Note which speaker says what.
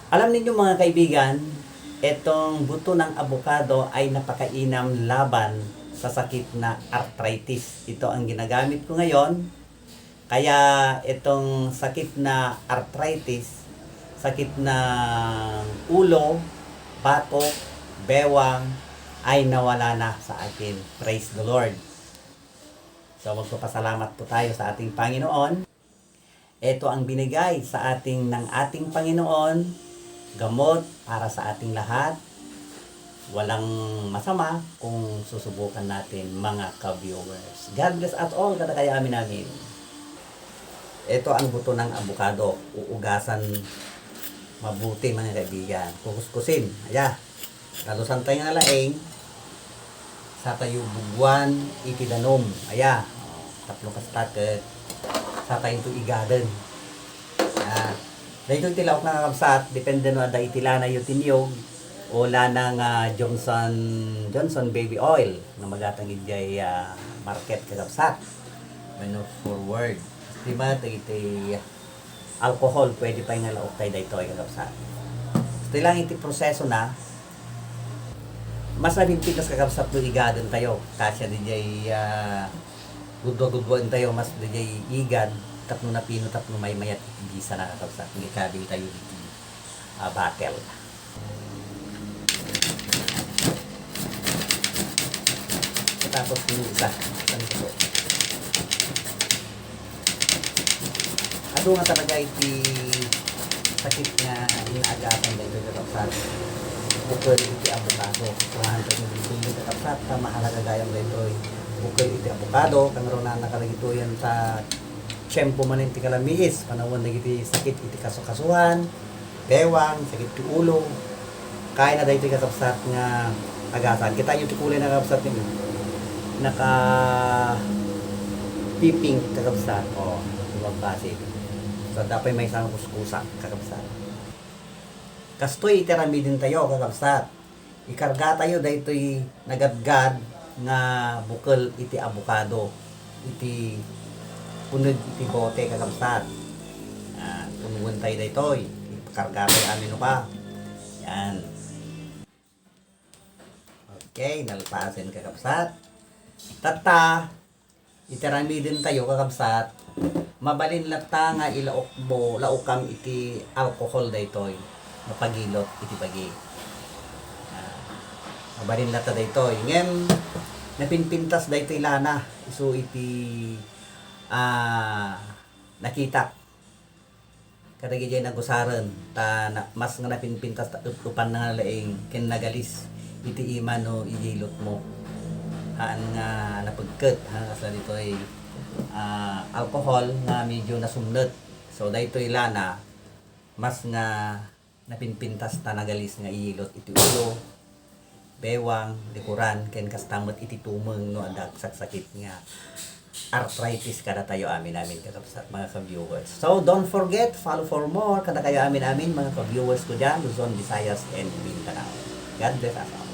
Speaker 1: Alam ninyo mga kaibigan, itong buto ng abukado ay napakainam laban sa sakit na arthritis. Ito ang ginagamit ko ngayon. Kaya itong sakit na arthritis, sakit ng ulo, batok, bewang, ay nawala na sa akin. Praise the Lord. So magpapasalamat po tayo sa ating Panginoon. Ito ang binigay sa ating ng ating Panginoon, gamot para sa ating lahat. Walang masama kung susubukan natin mga ka-viewers. God bless us all, katakayamin namin. Ito ang buto ng abukado. Uugasan mabuti mga kaibigan. Kukuskusin. Ayan. Lalusan tayo ng laing. Sa tayo bugwan, itidanom. Ayan. Tatlong kastaket. Sa tayo ito igadan. Ayan. Dahil ito tilaok na kakabsat, depende na dahil tila na yung tinyog o lanang Johnson baby oil na magatang ijay market kakabsat. Menu forward. Diba, iti alcohol, pwede pa yung laok tayo dahil ito ay kakabsat. Ito lang iti proseso na, mas nabimpitas kakabsat doon igadan tayo. Kasya dijay gudwa-gudwan tayo, mas dijay igad. Tapno na pino, tapno may mayat bisa na kakabsat. Hindi kabil tayo dito battle. Tapos yung isa. Ado nga talaga iti sakit nga inaagapan na ito kakabsat. Bukol iti abukado. Kumahan tayo yung kakabsat. Mahalaga gayang na ito. Bukol iti abukado. Kanaroon na nakalagito yan sa tiyempo man iti kalamiis, panahon na iti sakit iti kasukasuhan, bewang, sakit iti ulo, kaya na dahil iti kakabsat nga agasan. Kita yung tikulay na kakabsat nyo, naka piping kakabsat, o lumabasig. So dapat may isang kuskusak kakabsat. Kastoy iterami din tayo kakabsat. Ikarga tayo dahil ito'y nagadgad nga bukal iti abukado, iti punod iti bote kakabsat. Punuwan tayo dito. Ipakarga tayo amin pa. Yan. Okay, nalpasin kakabsat. Tata, itarami din tayo kakabsat. Mabalin lata nga ilaok mo, laukam iti alcohol dito. Mapagilot iti bagi. Mabalin lata dito. Ngem, napinpintas dito ilana. So iti nakita kadagi jay nagusaran ta na, mas nga napinpintas upan na laing kinagalis iti iman no ijilot mo haan nga napagket haan sa dito ay alcohol nga medyo nasumnot. So dayto ilana mas nga napinpintas ta nagalis nga ijilot iti ulo, bewang, likuran ken kastamot iti tumeng no adak sakit nga arthritis kada tayo amin kakabsat mga ka-viewers. So don't forget, follow for more kada kayo amin mga ka-viewers ko dyan, Luzon, Visayas, and Mindanao. God bless us all.